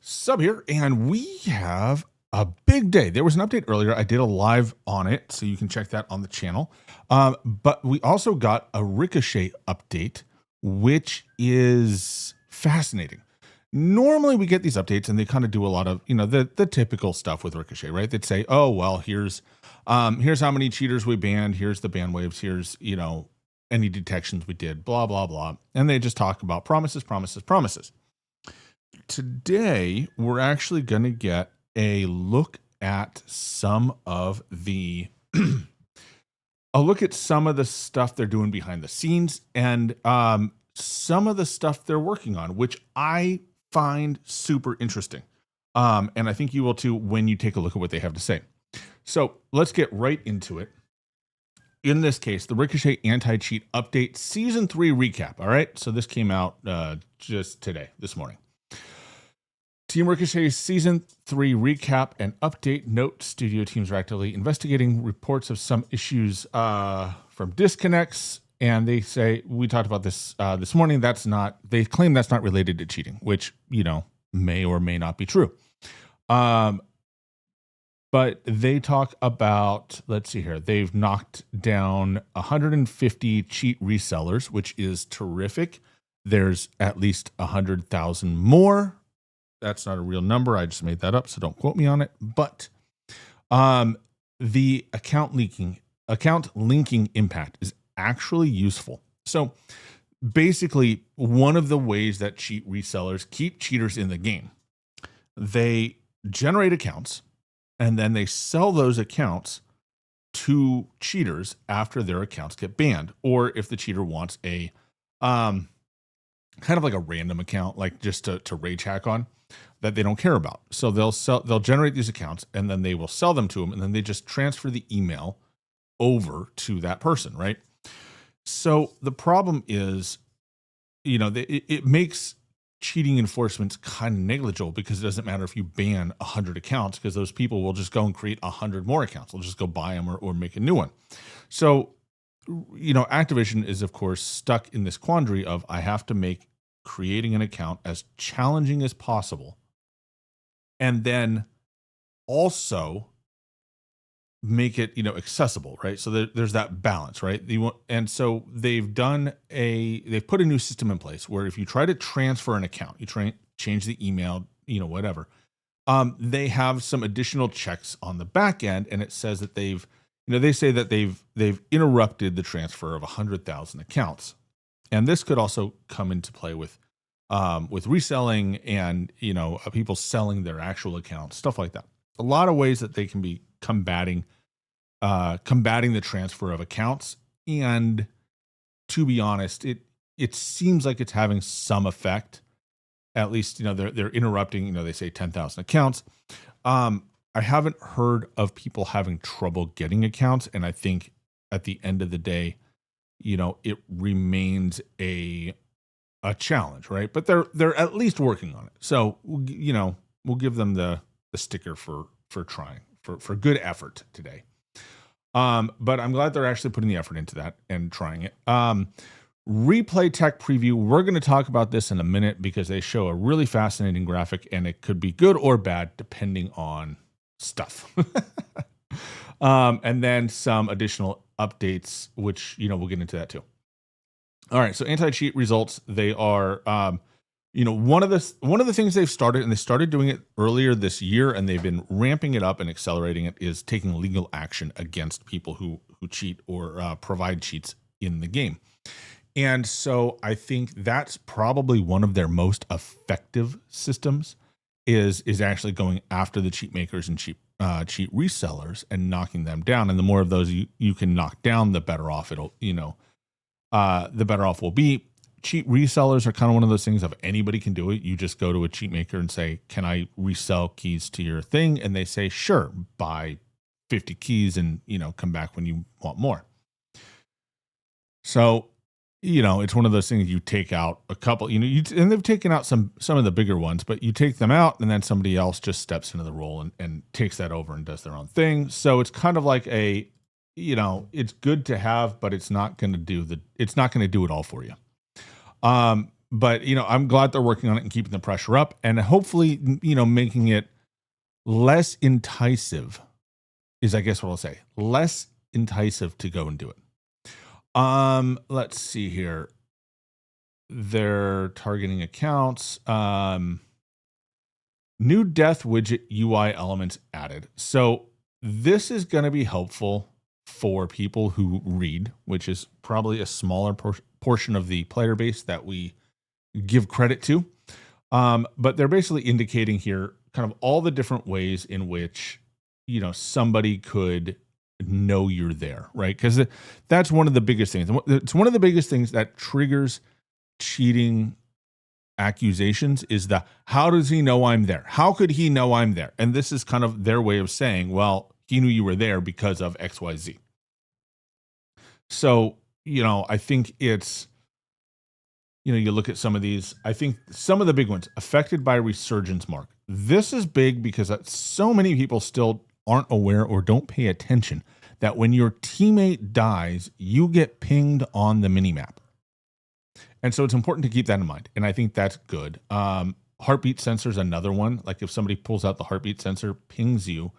Sub here, and we have a big day. There was an update earlier. I did a live on it, so you can check that on the channel. But we also got a Ricochet update, which is fascinating. Normally we get these updates and they kind of do a lot of, the typical stuff with Ricochet, right? They'd say, oh, well, here's how many cheaters we banned. Here's the ban waves. Here's, any detections we did, blah, blah, blah. And they just talk about promises, promises, promises. Today, we're actually going to get a look at some of the stuff they're doing behind the scenes and some of the stuff they're working on, which I find super interesting. And I think you will too when you take a look at what they have to say. So let's get right into it. In this case, the Ricochet Anti-Cheat Update Season 3 recap. All right, so this came out just today, this morning. Team Ricochet's Season 3 recap and update. Note, studio teams are actively investigating reports of some issues from disconnects. And they say, we talked about this this morning, they claim that's not related to cheating, which, may or may not be true. But they talk about, let's see here, they've knocked down 150 cheat resellers, which is terrific. There's at least 100,000 more. That's not a real number. I just made that up, so don't quote me on it. But the account linking impact is actually useful. So basically, one of the ways that cheat resellers keep cheaters in the game, they generate accounts and then they sell those accounts to cheaters after their accounts get banned, or if the cheater wants a kind of like a random account, like just to rage hack on, that they don't care about. So they'll generate these accounts and then they will sell them to them, and then they just transfer the email over to that person, right? So the problem is, it makes cheating enforcements kind of negligible, because it doesn't matter if you ban 100 accounts, because those people will just go and create 100 more accounts. They'll just go buy them or make a new one. So, Activision is, of course, stuck in this quandary of, I have to make creating an account as challenging as possible, and then also make it, accessible, right? So there's that balance, right? And so they've put a new system in place where if you try to transfer an account, you change the email, whatever, they have some additional checks on the back end, and it says that they say that they've interrupted the transfer of 100,000 accounts. And this could also come into play with reselling and, people selling their actual accounts, stuff like that. A lot of ways that they can be combating the transfer of accounts. And to be honest, it seems like it's having some effect. At least, they're interrupting, they say 10,000 accounts. I haven't heard of people having trouble getting accounts. And I think at the end of the day, it remains a challenge, right? But they're at least working on it. So, we'll give them the sticker for trying, for good effort today. But I'm glad they're actually putting the effort into that and trying it. Replay tech preview. We're going to talk about this in a minute, because they show a really fascinating graphic, and it could be good or bad depending on stuff. And then some additional updates, which, we'll get into that too. All right. So anti-cheat results, they are, one of the things they've started, and they started doing it earlier this year, and they've been ramping it up and accelerating it, is taking legal action against people who cheat or provide cheats in the game. And so I think that's probably one of their most effective systems, is actually going after the cheat makers and cheat resellers and knocking them down. And the more of those you can knock down, the better off the better off we'll be. Cheat resellers are kind of one of those things of anybody can do it. You just go to a cheat maker and say, can I resell keys to your thing? And they say, sure, buy 50 keys and, come back when you want more. So, it's one of those things, you take out a couple, and they've taken out some of the bigger ones, but you take them out and then somebody else just steps into the role and takes that over and does their own thing. So it's kind of like it's good to have, but it's not going to do it all for you. But I'm glad they're working on it and keeping the pressure up, and hopefully, making it less enticing is, I guess what I'll say, less enticing to go and do it. Let's see here. They're targeting accounts. New death widget UI elements added. So this is going to be helpful for people who read, which is probably a smaller portion of the player base that we give credit to. But they're basically indicating here kind of all the different ways in which, somebody could know you're there, right? Because that's one of the biggest things. It's one of the biggest things that triggers cheating accusations is how does he know I'm there? How could he know I'm there? And this is kind of their way of saying, well, he knew you were there because of XYZ. So, I think it's, you look at some of these, I think some of the big ones, affected by resurgence mark. This is big because so many people still aren't aware or don't pay attention that when your teammate dies, you get pinged on the minimap. And so it's important to keep that in mind. And I think that's good. Heartbeat sensor is another one. Like if somebody pulls out the heartbeat sensor, pings you,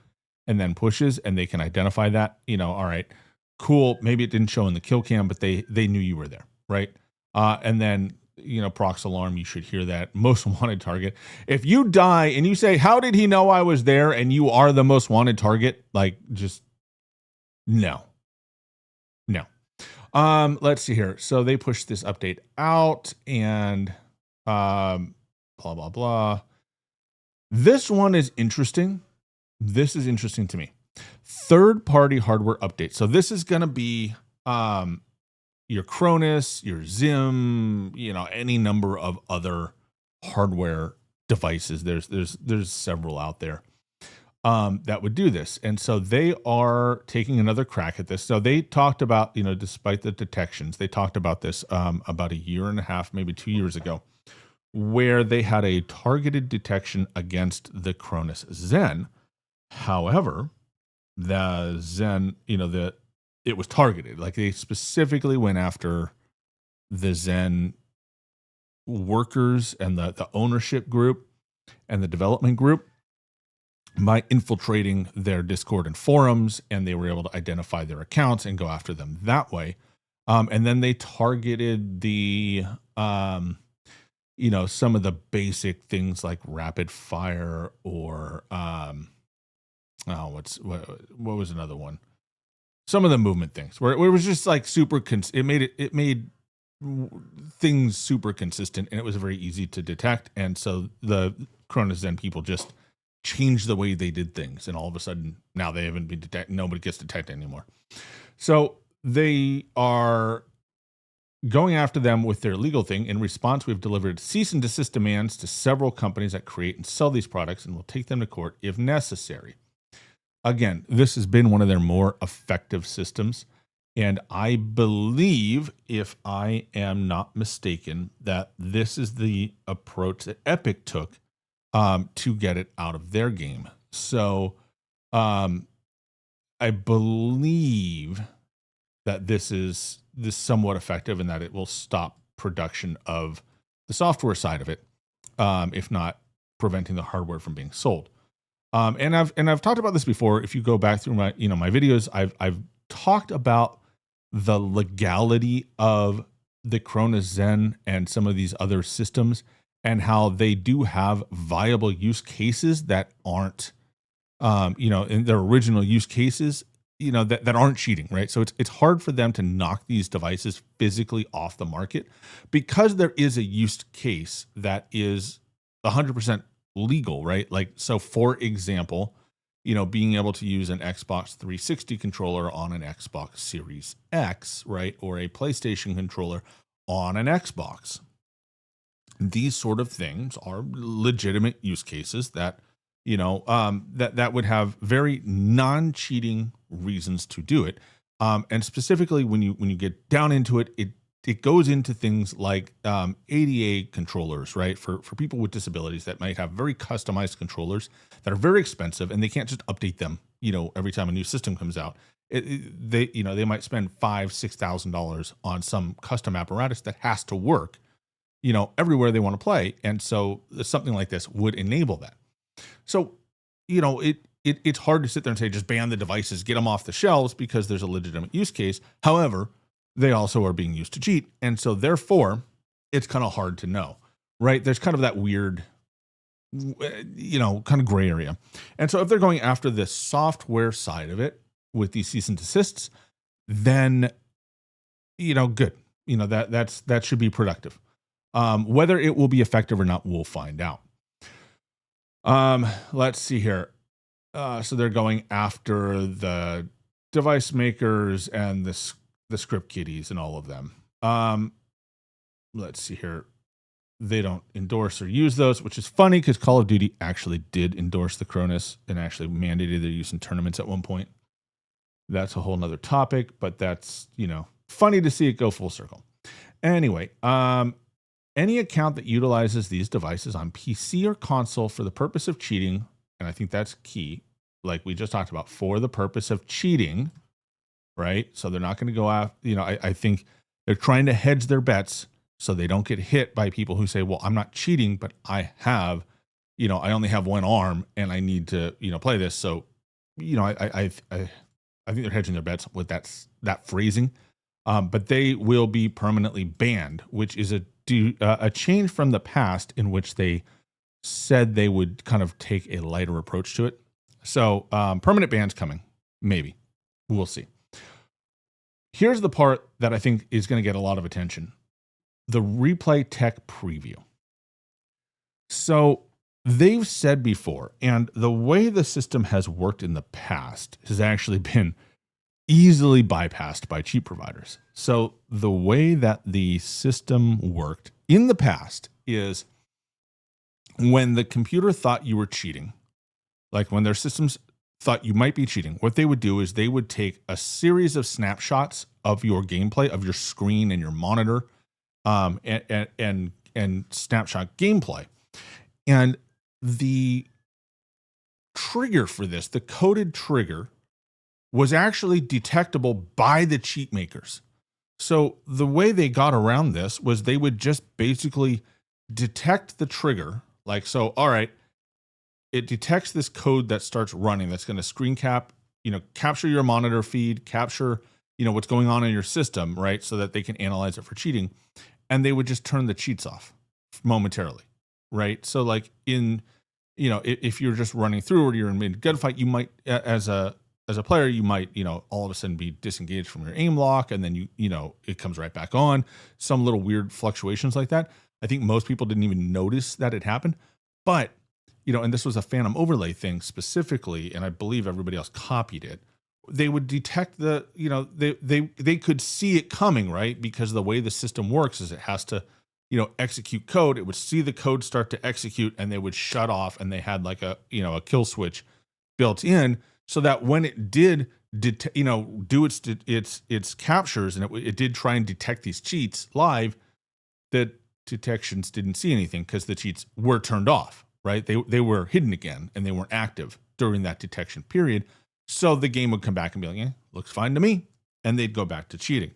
and then pushes, and they can identify that, all right, cool. Maybe it didn't show in the kill cam, but they knew you were there, right? And then, prox alarm, you should hear that. Most wanted target. If you die and you say, how did he know I was there? And you are the most wanted target, like just no. Let's see here. So they pushed this update out and blah, blah, blah. This one is interesting. This is interesting to me. Third-party hardware update. So this is going to be your Cronus, your Zim, any number of other hardware devices. There's several out there that would do this. And so they are taking another crack at this. So they talked about, despite the detections, they talked about this about a year and a half, maybe 2 years ago, where they had a targeted detection against the Cronus Zen. However, the Zen, it was targeted. Like they specifically went after the Zen workers and the ownership group and the development group by infiltrating their Discord and forums, and they were able to identify their accounts and go after them that way. And then they targeted the, some of the basic things like rapid fire or, what was another one? Some of the movement things where it was just like super, it made things super consistent, and it was very easy to detect. And so the Cronus Zen people just changed the way they did things, and all of a sudden now they haven't been detected. Nobody gets detected anymore. So they are going after them with their legal thing. In response, we've delivered cease and desist demands to several companies that create and sell these products, and will take them to court if necessary. Again, this has been one of their more effective systems. And I believe, if I am not mistaken, that this is the approach that Epic took to get it out of their game. So I believe that this is somewhat effective, and that it will stop production of the software side of it, if not preventing the hardware from being sold. And I've talked about this before. If you go back through my my videos, I've talked about the legality of the Cronus Zen and some of these other systems, and how they do have viable use cases that aren't, in their original use cases, that aren't cheating, right? So it's hard for them to knock these devices physically off the market, because there is a use case that is 100% legal, right? Like, so for example, being able to use an Xbox 360 controller on an Xbox Series X, right? Or a PlayStation controller on an Xbox. These sort of things are legitimate use cases that, that would have very non-cheating reasons to do it. And specifically when you get down into it, it goes into things like ADA controllers, right? For people with disabilities that might have very customized controllers that are very expensive, and they can't just update them, every time a new system comes out. They might spend $5,000-$6,000 on some custom apparatus that has to work everywhere they want to play. And so something like this would enable that. So, it's hard to sit there and say, just ban the devices, get them off the shelves, because there's a legitimate use case. However, they also are being used to cheat. And so therefore it's kind of hard to know, right? There's kind of that weird, kind of gray area. And so if they're going after the software side of it with these cease and desists, then, good, that should be productive. Whether it will be effective or not, we'll find out. Let's see here. So they're going after the device makers and the script kiddies and all of them. Let's see here. They don't endorse or use those, which is funny because Call of Duty actually did endorse the Cronus and actually mandated their use in tournaments at one point. That's a whole nother topic, but that's, funny to see it go full circle. Anyway, any account that utilizes these devices on PC or console for the purpose of cheating, and I think that's key, like we just talked about, for the purpose of cheating, right? So they're not going to go after, I think they're trying to hedge their bets so they don't get hit by people who say, well, I'm not cheating, but I have, I only have one arm and I need to, play this. So, I think they're hedging their bets with that phrasing. But they will be permanently banned, which is a change from the past in which they said they would kind of take a lighter approach to it. So permanent bans coming, maybe. We'll see. Here's the part that I think is going to get a lot of attention. The replay tech preview. So they've said before, and the way the system has worked in the past has actually been easily bypassed by cheat providers. So the way that the system worked in the past is when the computer thought you were cheating, like when their systems thought you might be cheating, what they would do is they would take a series of snapshots of your gameplay, of your screen and your monitor, and snapshot gameplay. And the trigger for this, the coded trigger, was actually detectable by the cheat makers. So the way they got around this was they would just basically detect the trigger. Like, so, all right, it detects this code that starts running that's going to screen cap, capture your monitor feed, capture, what's going on in your system, right? So that they can analyze it for cheating. And they would just turn the cheats off momentarily, right? So like if you're just running through or you're in mid gunfight, you might, as a player, you might, all of a sudden be disengaged from your aim lock, and then it comes right back on. Some little weird fluctuations like that. I think most people didn't even notice that it happened, but and this was a phantom overlay thing specifically, and I believe everybody else copied it. They would detect they could see it coming, right? Because the way the system works is it has to, execute code. It would see the code start to execute, and they would shut off, and they had like a kill switch built in, so that when it did do its captures, and it did try and detect these cheats live, the detections didn't see anything because the cheats were turned off, right? They were hidden again, and they weren't active during that detection period. So the game would come back and be like, looks fine to me. And they'd go back to cheating.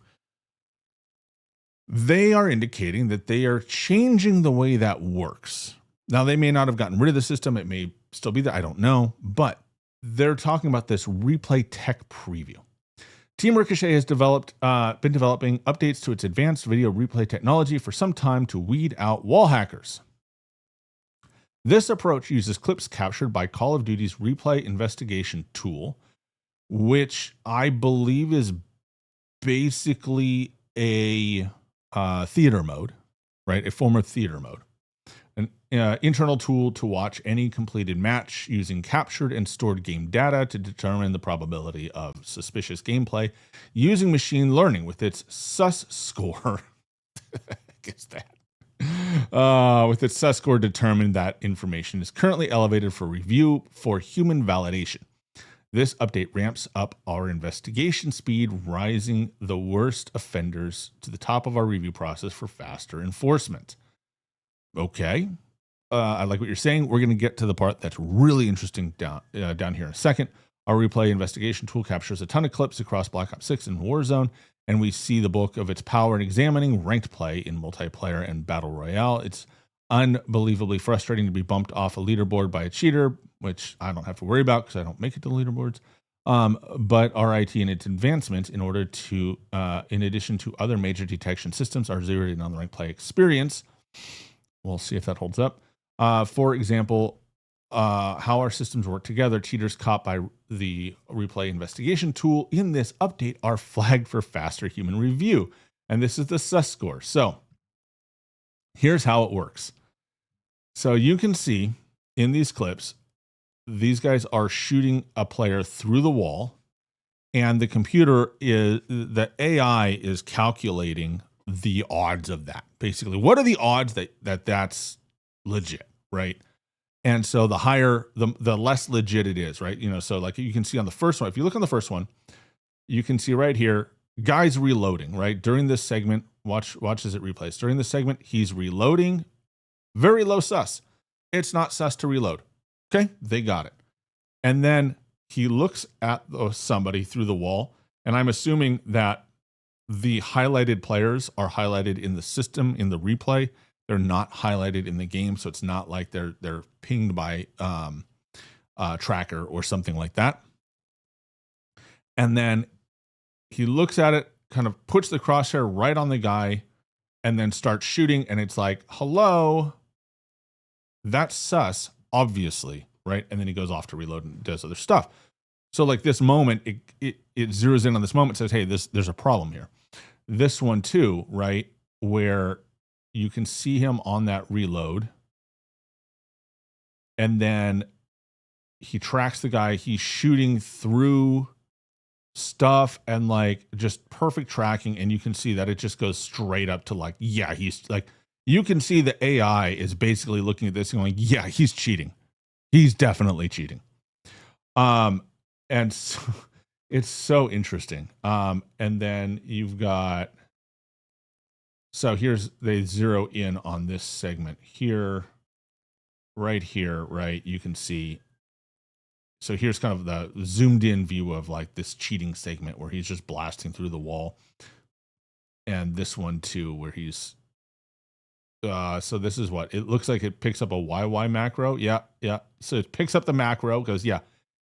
They are indicating that they are changing the way that works. Now, they may not have gotten rid of the system. It may still be there. I don't know. But they're talking about this replay tech preview. Team Ricochet has been developing updates to its advanced video replay technology for some time to weed out wall hackers. This approach uses clips captured by Call of Duty's replay investigation tool, which I believe is basically a theater mode, right? A form of theater mode. An internal tool to watch any completed match using captured and stored game data to determine the probability of suspicious gameplay using machine learning with its sus score. Guess that. With its sus score determined that information is currently elevated for review for human validation. This update ramps up our investigation speed, rising the worst offenders to the top of our review process for faster enforcement. Okay. I like what you're saying. We're going to get to the part that's really interesting down here in a second. Our replay investigation tool captures a ton of clips across Black Ops 6 and Warzone, and we see the bulk of its power in examining ranked play in multiplayer and battle royale. It's unbelievably frustrating to be bumped off a leaderboard by a cheater, which I don't have to worry about because I don't make it to leaderboards. But RIT and its advancements in order to, in addition to other major detection systems, are zeroed in on the ranked play experience. We'll see if that holds up. For example, how our systems work together. Cheaters caught by the replay investigation tool in this update are flagged for faster human review. And this is the sus score. So here's how it works. So you can see in these clips, these guys are shooting a player through the wall, and the AI is calculating the odds of that. Basically, what are the odds that's legit, right? And so the higher, the less legit it is, right? So like you can see on the first one, if you look on the first one, you can see right here, guy's reloading, right? During this segment, watch as it replays. During this segment, he's reloading, very low sus. It's not sus to reload. Okay, they got it. And then he looks at somebody through the wall, and I'm assuming that the highlighted players are highlighted in the system, in the replay. They're not highlighted in the game, so it's not like they're pinged by tracker or something like that. And then he looks at it, kind of puts the crosshair right on the guy, and then starts shooting. And it's like, hello, that's sus, obviously, right? And then he goes off to reload and does other stuff. So like this moment, it zeroes in on this moment, says, hey, there's a problem here. This one too, right, where you can see him on that reload, and then he tracks the guy. He's shooting through stuff and like just perfect tracking. And you can see that it just goes straight up to like, yeah, he's like, you can see the AI is basically looking at this and going, yeah, he's cheating. He's definitely cheating. And so, it's so interesting. And then you've got, so they zero in on this segment here, right? You can see. So here's kind of the zoomed in view of like this cheating segment where he's just blasting through the wall. And this one too, where he's, so this is what it looks like. It picks up a YY macro. Yeah. So it picks up the macro, goes, yeah,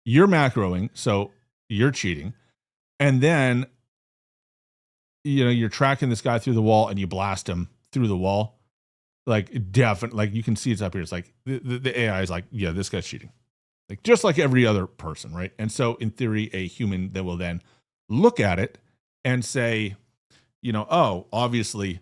you're macroing, so you're cheating. And then, you're tracking this guy through the wall and you blast him through the wall. Like definitely, like you can see it's up here. It's like the AI is like, yeah, this guy's cheating. Like just like every other person, right? And so in theory, a human that will then look at it and say, oh, obviously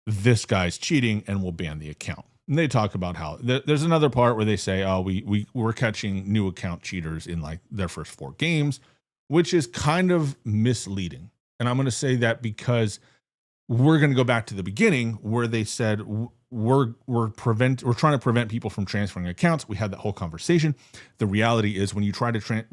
this guy's cheating, and we'll ban the account. And they talk about how there's another part where they say, oh, we're catching new account cheaters in like their first 4 games, which is kind of misleading. And I'm going to say that because we're going to go back to the beginning where they said we're trying to prevent people from transferring accounts. We had that whole conversation. The reality is when you try to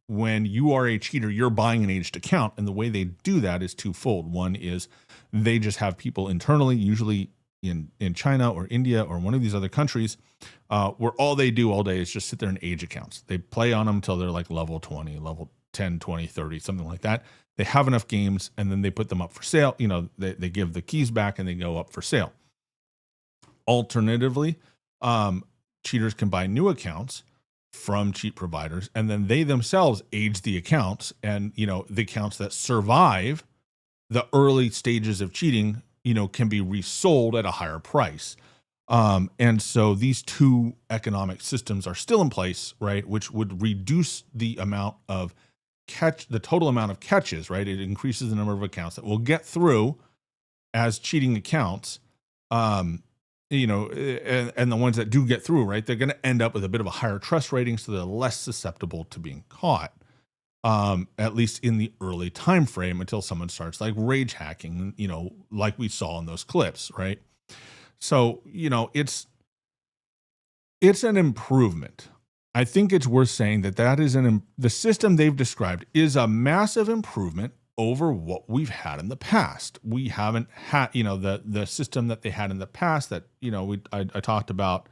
when you are a cheater, you're buying an aged account, and the way they do that is twofold. One is they just have people internally, usually in China or India or one of these other countries, where all they do all day is just sit there and age accounts. They play on them until they're like level 20, level 10, 20, 30, something like that. They have enough games, and then they put them up for sale. They give the keys back and they go up for sale. Alternatively, cheaters can buy new accounts from cheat providers, and then they themselves age the accounts, and the accounts that survive the early stages of cheating, can be resold at a higher price. And so these two economic systems are still in place, right? Which would reduce the amount of the total amount of catches, right? It increases the number of accounts that will get through as cheating accounts. And the ones that do get through, right, they're going to end up with a bit of a higher trust rating, so they're less susceptible to being caught, at least in the early time frame, until someone starts like rage hacking, like we saw in those clips, right? So, it's an improvement. I think it's worth saying that is the system they've described is a massive improvement over what we've had in the past. We haven't had, the system that they had in the past that, I talked about,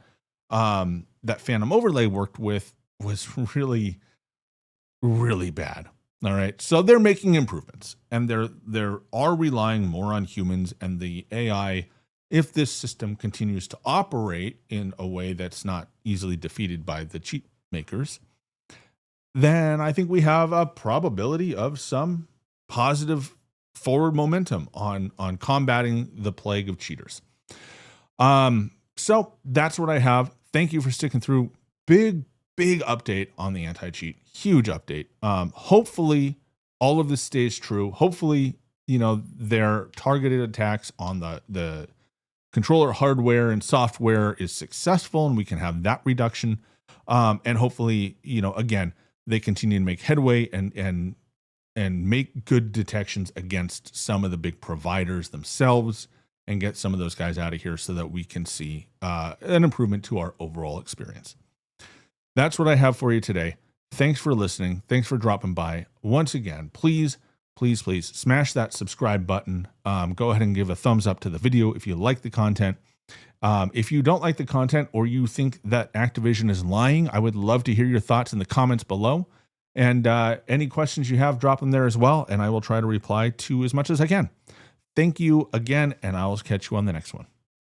that Phantom Overlay worked with was really really bad. All right. So they're making improvements, and they're relying more on humans and the AI. If this system continues to operate in a way that's not easily defeated by the cheat makers, then I think we have a probability of some positive forward momentum on combating the plague of cheaters. So that's what I have. Thank you for sticking through. Big update on the anti-cheat. Huge update. Hopefully all of this stays true. Hopefully, their targeted attacks on the controller hardware and software is successful and we can have that reduction. And hopefully, again, they continue to make headway and make good detections against some of the big providers themselves and get some of those guys out of here so that we can see an improvement to our overall experience. That's what I have for you today. Thanks for listening. Thanks for dropping by. Once again, please smash that subscribe button. Go ahead and give a thumbs up to the video if you like the content. If you don't like the content or you think that Activision is lying, I would love to hear your thoughts in the comments below. And any questions you have, drop them there as well, and I will try to reply to as much as I can. Thank you again, and I will catch you on the next one.